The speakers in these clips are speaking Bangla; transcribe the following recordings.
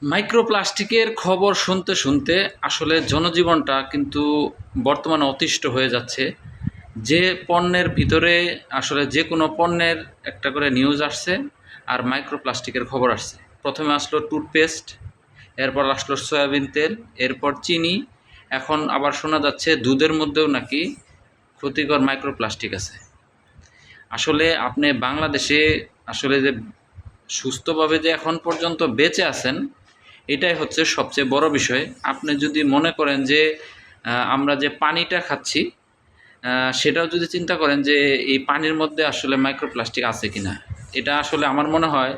মাইক্রোপ্লাস্টিকের খবর শুনতে শুনতে আসলে জনজীবনটা কিন্তু বর্তমানে অতিষ্ঠ হয়ে যাচ্ছে। যে পণ্যের ভিতরে আসলে যে কোনো পণ্যের একটা করে নিউজ আসছে আর মাইক্রোপ্লাস্টিকের খবর আসছে। প্রথমে আসলো টুথপেস্ট, এরপর আসলো সয়াবিন তেল, এরপর চিনি, এখন আবার শোনা যাচ্ছে দুধের মধ্যেও নাকি ক্ষতিকর মাইক্রোপ্লাস্টিক আছে। আসলে আপনি বাংলাদেশে আসলে যে সুস্থভাবে যে এখন পর্যন্ত বেঁচে আছেন, এটাই হচ্ছে সবচেয়ে বড় বিষয়। আপনি যদি মনে করেন যে আমরা যে পানিটা খাচ্ছি, সেটাও যদি চিন্তা করেন যে এই পানির মধ্যে আসলে মাইক্রোপ্লাস্টিক আছে কিনা, এটা আসলে আমার মনে হয়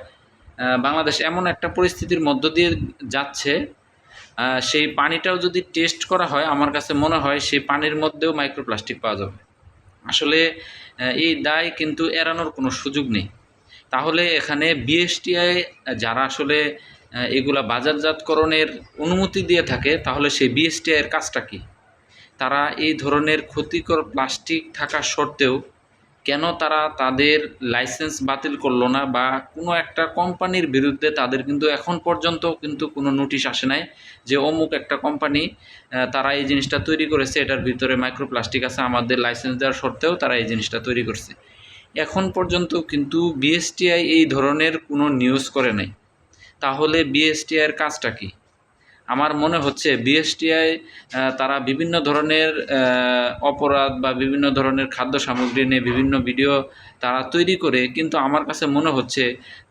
বাংলাদেশ এমন একটা পরিস্থিতির মধ্য দিয়ে যাচ্ছে, সেই পানিটাও যদি টেস্ট করা হয় আমার কাছে মনে হয় সেই পানির মধ্যেও মাইক্রোপ্লাস্টিক পাওয়া যাবে। আসলে এই দায় কিন্তু এড়ানোর কোনো সুযোগ নেই। তাহলে এখানে বিএসটিআই যারা আসলে এগুলা বাজারজাতকরণের অনুমতি দিয়ে থাকে, তাহলে সেই বিএসটিআইয়ের কাজটা কী? তারা এই ধরনের ক্ষতিকর প্লাস্টিক থাকা সত্ত্বেও কেন তারা তাদের লাইসেন্স বাতিল করলো না, বা কোনো একটা কোম্পানির বিরুদ্ধে তাদের কিন্তু এখন পর্যন্ত কিন্তু কোনো নোটিশ আসে নাই যে অমুক একটা কোম্পানি তারা এই জিনিসটা তৈরি করেছে, এটার ভিতরে মাইক্রোপ্লাস্টিক আছে, আমাদের লাইসেন্স দেওয়ার সত্ত্বেও তারা এই জিনিসটা তৈরি করছে। এখন পর্যন্ত কিন্তু বিএসটিআই এই ধরনের কোনো নিউজ করে নাই। তাহলে বিএসটিআইয়ের কাজটা কী? আমার মনে হচ্ছে বিএসটিআই তারা বিভিন্ন ধরনের অপরাধ বা বিভিন্ন ধরনের খাদ্য সামগ্রী নিয়ে বিভিন্ন ভিডিও তারা তৈরি করে, কিন্তু আমার কাছে মনে হচ্ছে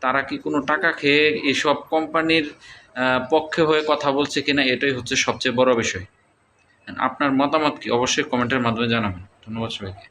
তারা কি কোনো টাকা খেয়ে এসব কোম্পানির পক্ষে হয়ে কথা বলছে কিনা, এটাই হচ্ছে সবচেয়ে বড় বিষয়। আপনার মতামত কি? অবশ্যই কমেন্টের মাধ্যমে জানাবেন। ধন্যবাদ সবাইকে।